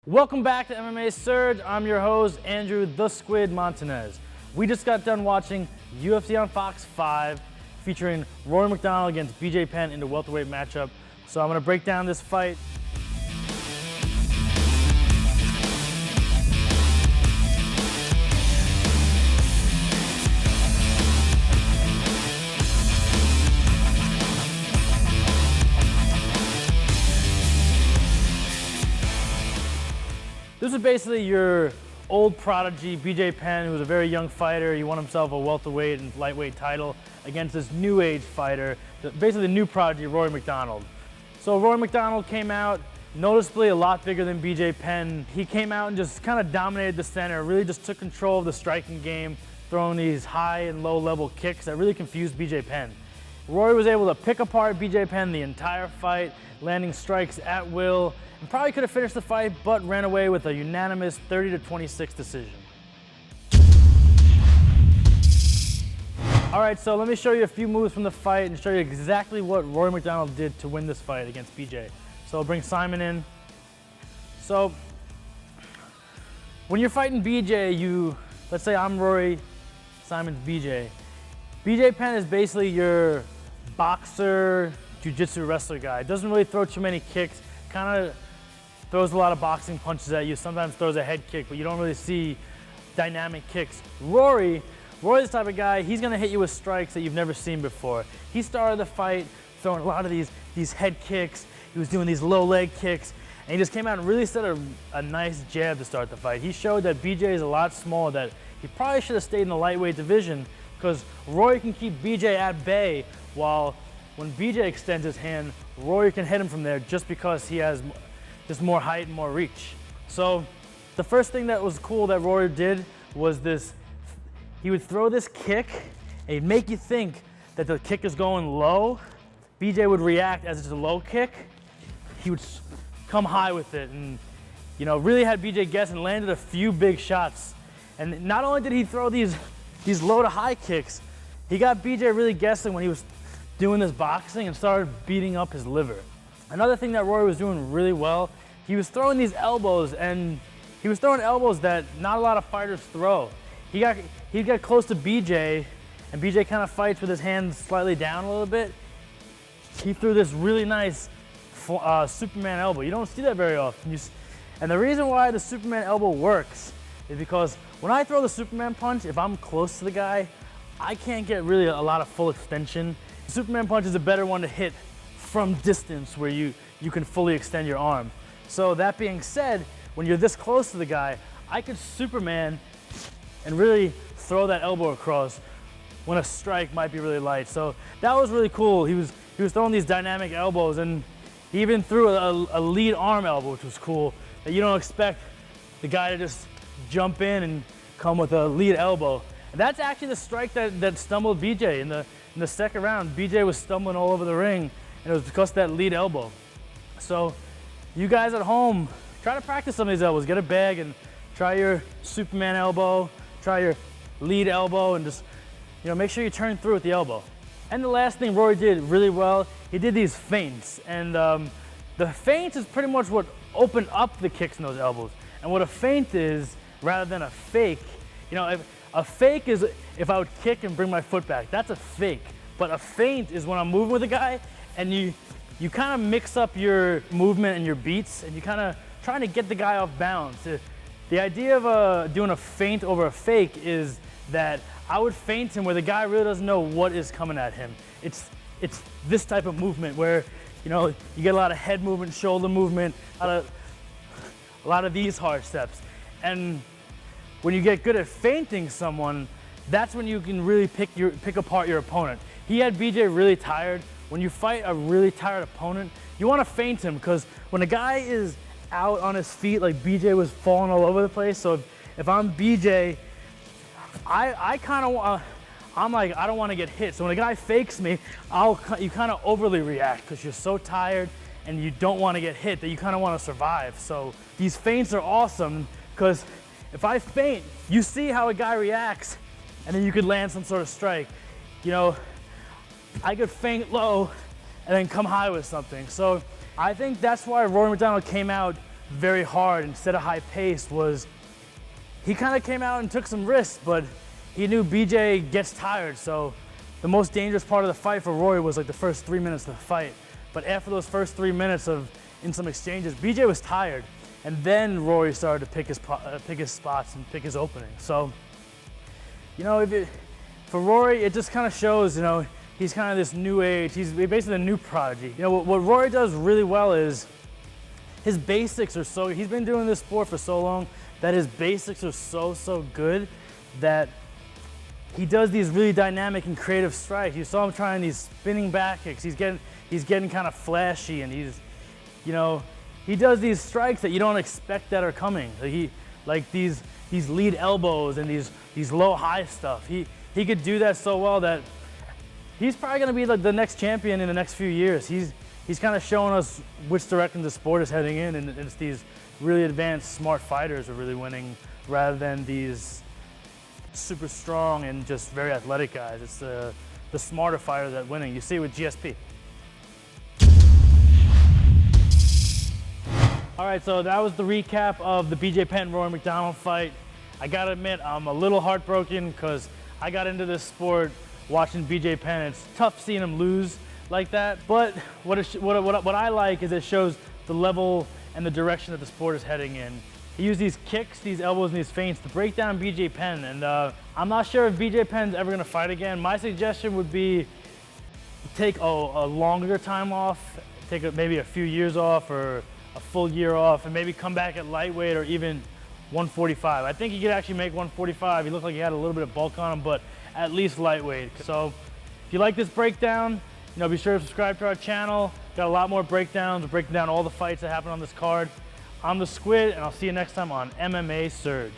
Welcome back to MMA Surge. I'm your host, Andrew the Squid Montañez. We just got done watching UFC on Fox 5 featuring Rory MacDonald against BJ Penn in the welterweight matchup. So I'm gonna break down this fight. This is basically your old prodigy, BJ Penn, who was a very young fighter. He won himself a welterweight and lightweight title against this new age fighter, basically the new prodigy, Rory MacDonald. So Rory MacDonald came out noticeably a lot bigger than BJ Penn. He came out and just kind of dominated the center, really just took control of the striking game, throwing these high and low level kicks that really confused BJ Penn. Rory was able to pick apart BJ Penn the entire fight, landing strikes at will, and probably could have finished the fight, but ran away with a unanimous 30-26 decision. All right, so let me show you a few moves from the fight and show you exactly what Rory MacDonald did to win this fight against BJ. So I'll bring Simon in. So when you're fighting BJ, let's say I'm Rory, Simon's BJ. BJ Penn is basically your boxer, jiu-jitsu wrestler guy. Doesn't really throw too many kicks, kind of throws a lot of boxing punches at you, sometimes throws a head kick, but you don't really see dynamic kicks. Rory's the type of guy, he's gonna hit you with strikes that you've never seen before. He started the fight throwing a lot of these head kicks, he was doing these low leg kicks, and he just came out and really set a nice jab to start the fight. He showed that BJ is a lot smaller, that he probably should have stayed in the lightweight division, because Rory can keep BJ at bay, while when BJ extends his hand, Rory can hit him from there just because he has just more height and more reach. So the first thing that was cool that Rory did was this, he would throw this kick and he'd make you think that the kick is going low. BJ would react as it's a low kick. He would come high with it and really had BJ guess and landed a few big shots. And not only did he throw these low to high kicks, he got BJ really guessing when he was doing this boxing and started beating up his liver. Another thing that Rory was doing really well, he was throwing these elbows, and he was throwing elbows that not a lot of fighters throw. He got close to BJ, and BJ kind of fights with his hands slightly down a little bit. He threw this really nice Superman elbow. You don't see that very often. And the reason why the Superman elbow works is because when I throw the Superman punch, if I'm close to the guy, I can't get really a lot of full extension. The Superman punch is a better one to hit from distance where you can fully extend your arm. So that being said, when you're this close to the guy, I could Superman and really throw that elbow across when a strike might be really light. So that was really cool. He was throwing these dynamic elbows, and he even threw a lead arm elbow, which was cool. That you don't expect the guy to just jump in and come with a lead elbow. And that's actually the strike that stumbled BJ in the second round. BJ was stumbling all over the ring, and it was because of that lead elbow. So you guys at home, try to practice some of these elbows. Get a bag and try your Superman elbow, try your lead elbow, and just make sure you turn through with the elbow. And the last thing Rory did really well, he did these feints. And the feints is pretty much what opened up the kicks in those elbows. And what a feint is, rather than a fake, a fake is if I would kick and bring my foot back. That's a fake. But a feint is when I'm moving with a guy and you kind of mix up your movement and your beats, and you kind of trying to get the guy off balance. The idea of doing a feint over a fake is that I would feint him where the guy really doesn't know what is coming at him. It's this type of movement where you get a lot of head movement, shoulder movement, a lot of these hard steps. And when you get good at feinting someone, that's when you can really pick apart your opponent. He had BJ really tired. When you fight a really tired opponent, you want to feint him, because when a guy is out on his feet, like BJ was falling all over the place. So if I'm BJ, I kind of I'm like, I don't want to get hit. So when a guy fakes me, you kind of overly react because you're so tired and you don't want to get hit that you kind of want to survive. So these feints are awesome, because if I feint, you see how a guy reacts, and then you could land some sort of strike. I could feint low and then come high with something. So I think that's why Rory MacDonald came out very hard instead of high pace was he kind of came out and took some risks, but he knew BJ gets tired. So the most dangerous part of the fight for Rory was like the first 3 minutes of the fight. But after those first 3 minutes in some exchanges, BJ was tired. And then Rory started to pick his spots and pick his opening. So, you know, for Rory, it just kind of shows, you know, he's kind of this new age. He's basically a new prodigy. You know, what Rory does really well is his basics are so, he's been doing this sport for so long that his basics are so good that he does these really dynamic and creative strikes. You saw him trying these spinning back kicks. He's getting kind of flashy, and you know, he does these strikes that you don't expect that are coming. Like these lead elbows and these low high stuff. He could do that so well that he's probably gonna be like the next champion in the next few years. He's kind of showing us which direction the sport is heading in, and it's these really advanced, smart fighters are really winning rather than these super strong and just very athletic guys. It's the smarter fighters that winning. You see it with GSP. All right, so that was the recap of the BJ Penn Rory MacDonald fight. I gotta admit, I'm a little heartbroken because I got into this sport watching BJ Penn. It's tough seeing him lose like that, but what I like is it shows the level and the direction that the sport is heading in. He used these kicks, these elbows, and these feints to break down BJ Penn, and I'm not sure if BJ Penn's ever gonna fight again. My suggestion would be take a longer time off, take maybe a few years off or a full year off, and maybe come back at lightweight or even 145. I think he could actually make 145. He looked like he had a little bit of bulk on him, but at least lightweight. So if you like this breakdown, you know, be sure to subscribe to our channel. Got a lot more breakdowns. We're breaking down all the fights that happen on this card. I'm the Squid, and I'll see you next time on MMA Surge.